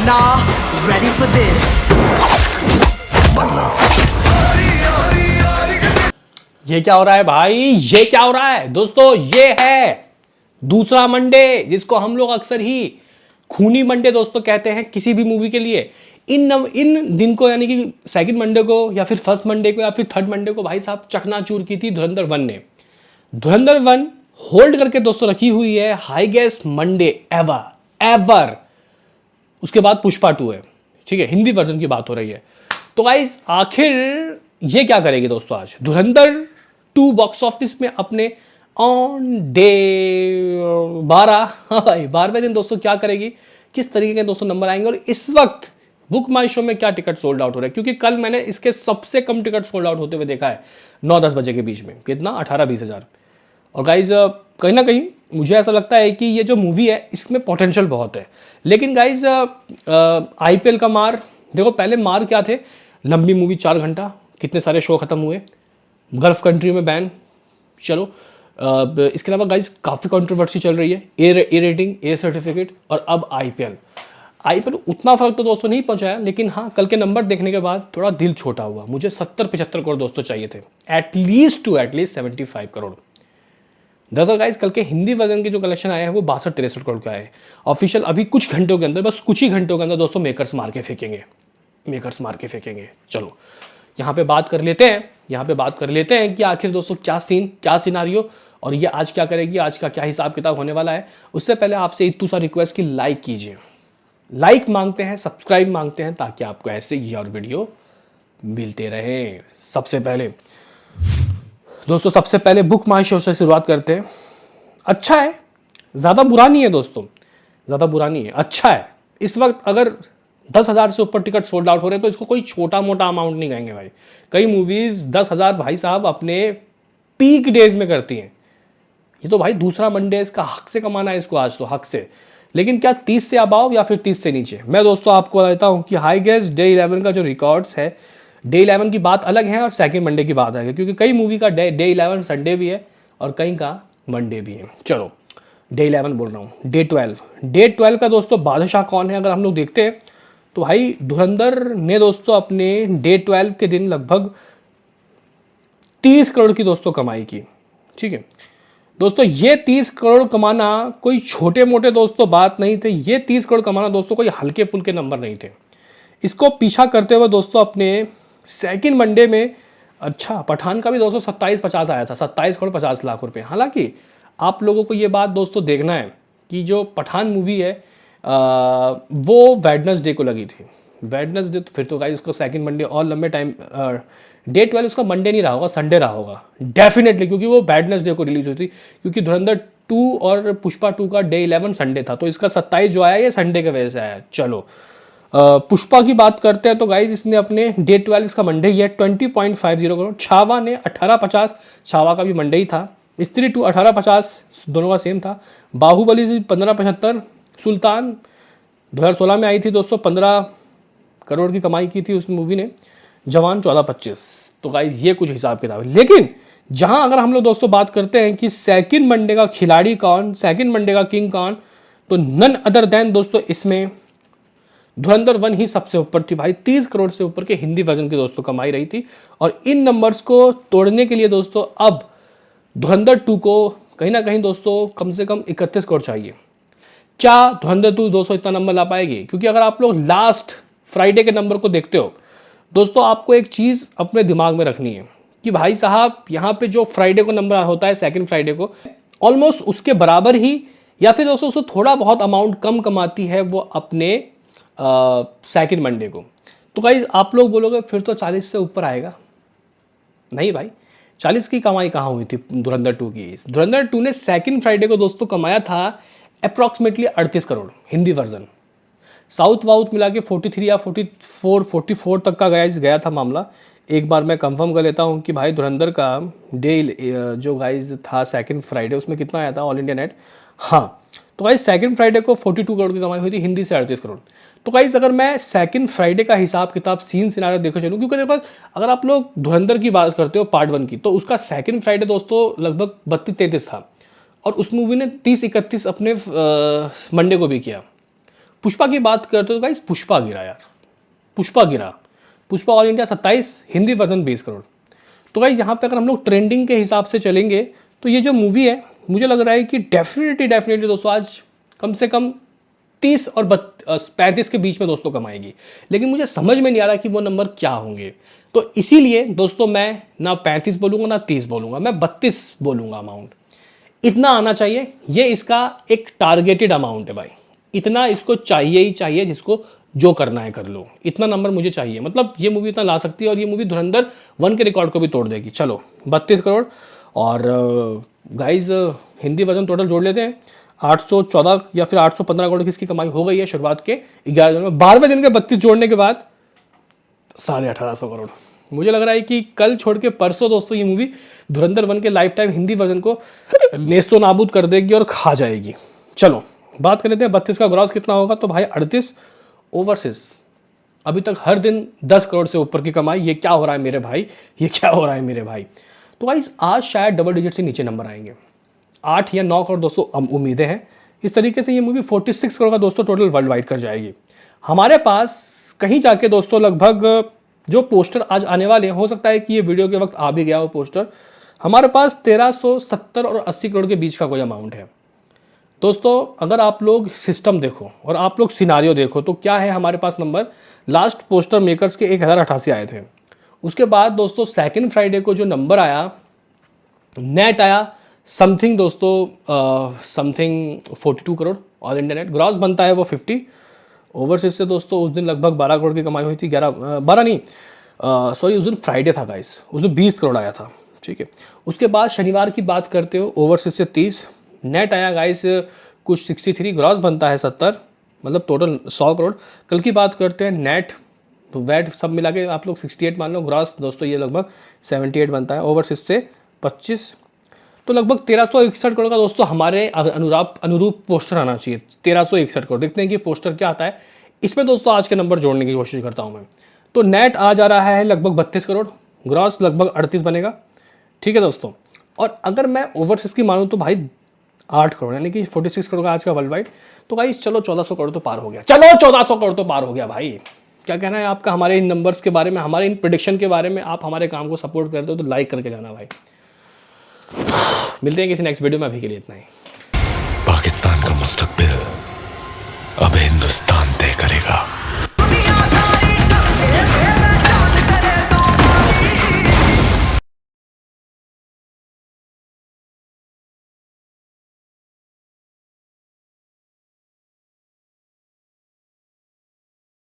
Nah, ready for this. ये क्या हो रहा है भाई, ये क्या हो रहा है दोस्तों? ये है दूसरा मंडे, जिसको हम लोग अक्सर ही खूनी मंडे दोस्तों कहते हैं किसी भी मूवी के लिए। इन दिन को यानी कि सेकंड मंडे को या फिर फर्स्ट मंडे को या फिर थर्ड मंडे को भाई साहब चकनाचूर की थी धुरंधर 1 ने। धुरंधर 1 होल्ड करके दोस्तों रखी हुई है हाईएस्ट मंडे एवर एवर। उसके बाद पुष्पा 2 है, ठीक है, हिंदी वर्जन की बात हो रही है। तो गाइस आखिर ये क्या करेगी दोस्तों आज धुरंधर 2 बॉक्स ऑफिस में अपने ऑन डे 12 भाई 12वें दिन दोस्तों क्या करेगी, किस तरीके के दोस्तों नंबर आएंगे और इस वक्त बुक माई शो में क्या टिकट सोल्ड आउट हो रहा है। क्योंकि कल मैंने इसके सबसे कम टिकट सोल्ड आउट होते हुए देखा है 9-10 बजे के बीच में, कितना 18-20 हज़ार। और गाइज कहीं ना कहीं मुझे ऐसा लगता है कि ये जो मूवी है इसमें पोटेंशियल बहुत है। लेकिन गाइज आईपीएल का मार देखो, पहले मार क्या थे, लंबी मूवी 4 घंटा, कितने सारे शो खत्म हुए, गल्फ कंट्री में बैन, चलो इसके अलावा गाइज काफ़ी कंट्रोवर्सी चल रही है, ए रेटिंग, ए सर्टिफिकेट, और अब आईपीएल उतना फर्क तो दोस्तों नहीं पहुंचाया। लेकिन हाँ, कल के नंबर देखने के बाद थोड़ा दिल छोटा हुआ। मुझे 70-75 करोड़ दोस्तों चाहिए थे, एटलीस्ट 75 करोड़। दरअसल गाइस कल के हिंदी वर्जन के जो कलेक्शन आया है वो 62-63 करोड़ का है ऑफिशियल। अभी कुछ घंटों के अंदर, बस कुछ ही घंटों के अंदर दोस्तों मेकर्स मार के फेंकेंगे। चलो यहाँ पे बात कर लेते हैं कि आखिर दोस्तों क्या सिनारियो और ये आज क्या करेगी, आज का क्या हिसाब किताब होने वाला है। उससे पहले आपसे इतना सा रिक्वेस्ट कि लाइक कीजिए, लाइक मांगते हैं, सब्सक्राइब मांगते हैं, ताकि आपको ऐसे ही और वीडियो मिलते रहे। सबसे पहले बुक माई शो से शुरुआत करते हैं। अच्छा है, ज़्यादा बुरा नहीं है दोस्तों, अच्छा है। इस वक्त अगर 10,000 से ऊपर टिकट सोल्ड आउट हो रहे हैं तो इसको कोई छोटा मोटा अमाउंट नहीं कहेंगे भाई। कई मूवीज़ 10,000 भाई साहब अपने पीक डेज में करती हैं। ये तो भाई दूसरा मंडे, इसका हक से कमाना है इसको आज तो, हक से। लेकिन क्या 30 से अबाव या फिर 30 से नीचे? मैं दोस्तों आपको बताता हूँ कि हाईएस्ट डे 11 का जो रिकॉर्ड्स है, डे 11 की बात अलग है और सेकंड मंडे की बात अलग है, क्योंकि कई मूवी का डे 11 संडे भी है और कई का मंडे भी है। चलो डे 11 बोल रहा हूँ, डे 12 का दोस्तों बादशाह कौन है अगर हम लोग देखते हैं तो भाई धुरंधर ने दोस्तों अपने डे 12 के दिन लगभग 30 करोड़ की दोस्तों कमाई की। ठीक है दोस्तों, ये 30 करोड़ कमाना कोई छोटे मोटे दोस्तों बात नहीं थे। ये 30 करोड़ कमाना दोस्तों कोई हल्के पुल्के नंबर नहीं थे। इसको पीछा करते हुए दोस्तों अपने सेकंड मंडे में, अच्छा पठान का भी दोस्तों 27-50 आया था, 27 करोड़ 50 लाख रुपए। हालांकि आप लोगों को ये बात दोस्तों देखना है कि जो पठान मूवी है वो वेडनेसडे को लगी थी। वेडनेसडे तो फिर तो गाइस उसका सेकंड मंडे और लंबे टाइम, डे 12 उसका मंडे नहीं रहा होगा, संडे रहा होगा डेफिनेटली, क्योंकि वो वेडनेसडे को रिलीज हुई थी। क्योंकि धुरंधर 2 और पुष्पा 2 का डे 11 संडे था, तो इसका 27 जो आया ये संडे के वजह से आया। चलो पुष्पा की बात करते हैं तो गाइज इसने अपने डे 12 इसका मंडे ही है 20.50 करोड़। छावा ने 18-50, छावा का भी मंडे ही था। स्त्री 2 18-50 दोनों का सेम था। बाहुबली 15-75, सुल्तान 2016 में आई थी दोस्तों, 15 करोड़ की कमाई की थी उस मूवी ने। जवान 14-25। तो गाइज ये कुछ हिसाब किताब है। लेकिन जहां अगर हम लोग दोस्तों बात करते हैं कि सेकंड मंडे का खिलाड़ी कौन, सेकंड मंडे का किंग कौन, तो नन अदर देन दोस्तों इसमें धुरंधर 1 ही सबसे ऊपर थी भाई। 30 करोड़ से ऊपर के हिंदी वर्जन की दोस्तों कमाई रही थी। और इन नंबर्स को तोड़ने के लिए दोस्तों अब धुरंधर 2 को कहीं ना कहीं दोस्तों कम से कम 31 करोड़ चाहिए। क्या धुरंधर 2 दोस्तों इतना नंबर ला पाएगी? क्योंकि अगर आप लोग लास्ट फ्राइडे के नंबर को देखते हो दोस्तों, आपको एक चीज़ अपने दिमाग में रखनी है कि भाई साहब यहाँ पे जो फ्राइडे को नंबर होता है, सेकंड फ्राइडे को, ऑलमोस्ट उसके बराबर ही या फिर दोस्तों उसको थोड़ा बहुत अमाउंट कम कमाती है वो अपने सेकंड मंडे को। तो गाइस आप लोग बोलोगे फिर तो 40 से ऊपर आएगा। नहीं भाई, 40 की कमाई कहाँ हुई थी धुरंधर 2 की? धुरंधर 2 ने सेकंड फ्राइडे को दोस्तों कमाया था approximately 38 crore Hindi version. South वाउथ मिला के 43 या 44 तक का गया था मामला। एक बार मैं कंफर्म कर लेता हूँ कि भाई धुरंधर का डे जो गाइज था सेकंड फ्राइडे, उसमें कितना आया था ऑल इंडिया नेट। हाँ, तो गाइज सेकंड फ्राइडे को 42 करोड़ की कमाई हुई थी, हिंदी से 38 करोड़। तो गाइज अगर मैं सेकंड फ्राइडे का हिसाब किताब सीन सिनारियो देखो चलूँ, क्योंकि देखो अगर आप लोग धुरंधर की बात करते हो पार्ट 1 की, तो उसका सेकंड फ्राइडे दोस्तों लगभग 32-33 था और उस मूवी ने 30-31 अपने मंडे को भी किया। पुष्पा की बात करते तो गाइस पुष्पा गिरा यार, पुष्पा गिरा। Pushpa all India 27, Hindi version 20 crore. तो गाइस यहाँ पे अगर हम लोग ट्रेंडिंग के हिसाब से चलेंगे तो ये जो मूवी है मुझे लग रहा है कि डेफिनेटली दोस्तों आज कम से कम 30 और 35 के बीच में दोस्तों कमाएगी। लेकिन मुझे समझ में नहीं आ रहा कि वो नंबर क्या होंगे, तो इसीलिए दोस्तों मैं ना 35 बोलूँगा ना 30 बोलूँगा, मैं 32 बोलूँगा अमाउंट। इतना आना चाहिए, ये इसका एक टारगेटेड अमाउंट है भाई, इतना इसको चाहिए ही चाहिए, जिसको जो करना है कर लो, इतना नंबर मुझे चाहिए। मतलब ये मूवी इतना ला सकती है और ये मूवी धुरंधर 1 के रिकॉर्ड को भी तोड़ देगी। चलो 32 करोड़। और गाइज हिंदी वर्जन टोटल जोड़ लेते हैं, 814 या फिर 815 करोड़ की इसकी कमाई हो गई है शुरुआत के 11 दिन में। 12वें दिन के 32 जोड़ने के बाद 1850 करोड़। मुझे लग रहा है कि कल छोड़ के परसों दोस्तों ये मूवी धुरंधर 1 के लाइफ टाइम हिंदी वर्जन को नेस्तो नाबूद कर देगी और खा जाएगी। चलो बात कर लेते हैं 32 का ग्रॉस कितना होगा, तो भाई 38 ओवरसीज अभी तक हर दिन 10 करोड़ से ऊपर की कमाई। ये क्या हो रहा है मेरे भाई, ये क्या हो रहा है मेरे भाई। तो गाइस आज शायद डबल डिजिट से नीचे नंबर आएंगे, 8 या 9 करोड़ दोस्तों उम्मीदें हैं। इस तरीके से ये मूवी 46 करोड़ का दोस्तों टोटल वर्ल्ड वाइड कर जाएगी। हमारे पास कहीं जाके दोस्तों लगभग जो पोस्टर आज आने वाले हैं, हो सकता है कि ये वीडियो के वक्त आ भी गया हो पोस्टर, हमारे पास 1370 और 80 करोड़ के बीच का कोई अमाउंट है। दोस्तों अगर आप लोग सिस्टम देखो और आप लोग सिनारियो देखो तो क्या है हमारे पास नंबर, लास्ट पोस्टर मेकर्स के 1088 आए थे। उसके बाद दोस्तों सेकंड फ्राइडे को जो नंबर आया, नेट आया समथिंग दोस्तों something 42 crore all India net. Gross बनता है वो 50। ओवरसीज से दोस्तों उस दिन लगभग 12 करोड़ की कमाई हुई थी, 12 नहीं सॉरी उस दिन फ्राइडे था गाइस, उस दिन 20 करोड़ आया था, ठीक है। उसके बाद शनिवार की बात करते हो, ओवरसीज से 30, नेट आया गाइस कुछ 63, ग्रॉस बनता है 70, मतलब टोटल 100 करोड़। कल की बात करते हैं, नेट तो वैट सब मिला के आप लोग 68 मान लो, ग्रॉस दोस्तों ये लगभग 78 बनता है, ओवरसीज से 25, तो लगभग 1361 करोड़ का दोस्तों हमारे अनुरूप पोस्टर आना चाहिए। 1361 करोड़। देखते हैं कि पोस्टर क्या आता है, इसमें दोस्तों आज के नंबर जोड़ने की कोशिश करता हूं मैं। तो नेट आ जा रहा है लगभग 32 करोड़, ग्रॉस लगभग 38 बनेगा, ठीक है दोस्तों। और अगर मैं ओवरसीज की मानूं तो भाई 8 करोड़, यानी कि 46 करोड़ का आज का वर्ल्ड वाइड। तो भाई चलो 1400 करोड़ तो पार हो गया, चलो 1400 करोड़ तो पार हो गया भाई। क्या कहना है आपका हमारे इन नंबर्स के बारे में, हमारे इन प्रेडिक्शन के बारे में? आप हमारे काम को सपोर्ट करते हो तो लाइक करके जाना भाई। मिलते हैं किसी नेक्स्ट वीडियो में, अभी के लिए इतना ही। पाकिस्तान का मुस्तकबिल अब हिंदुस्तान